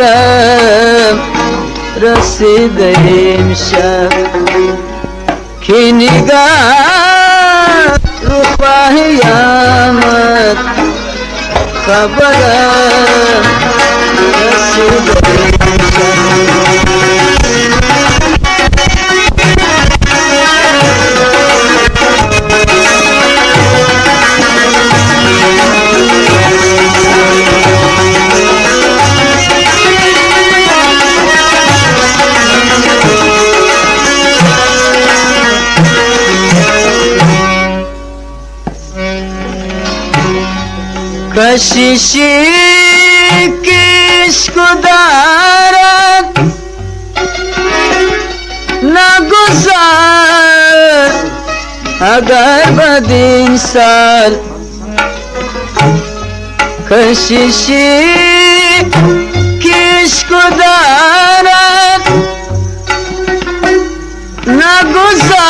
خبرم رسیده امشب کی نگاه رو خواهی آمد خبرم رسیده کشیشی کشک دارد نگذار اگر بدین سال کشیشی کشک دارد نگذار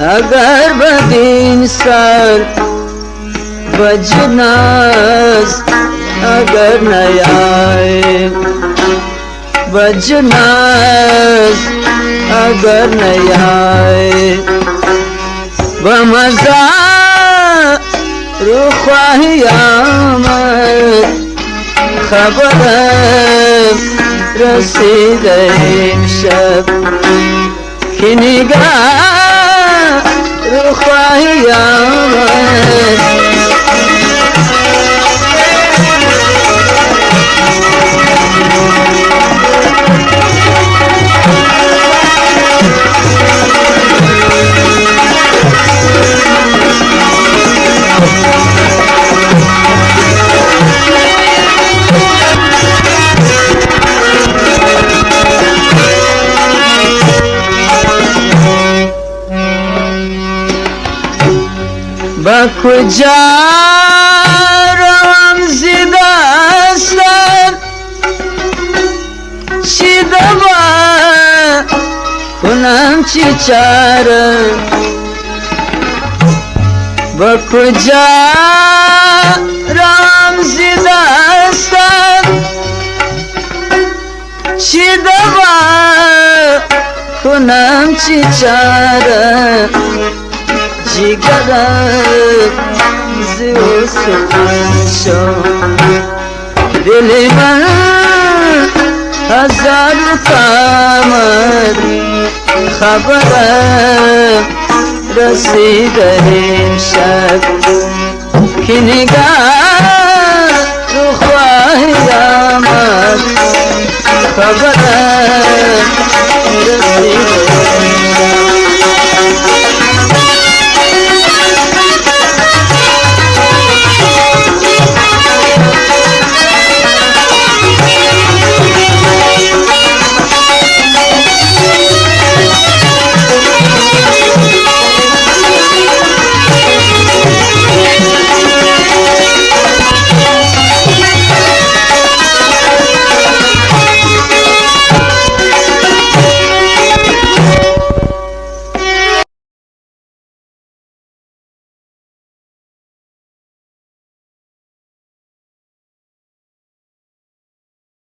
اگر بدین سال بجناز اگر نیای بجناز اگر نیای بمزا رو خواهی آمد خبرم رسیده امشب کی نگاه رو خواهی آمد با کجا روم زیدستن چی دوا کنم چی چاره با کجا روم زیدستن چی دوا کنم چی چاره جگرم زیو سخن شد دل من هزار قمر خبرم رسیده امشب کی نگاه رو خواهی آمد خبرم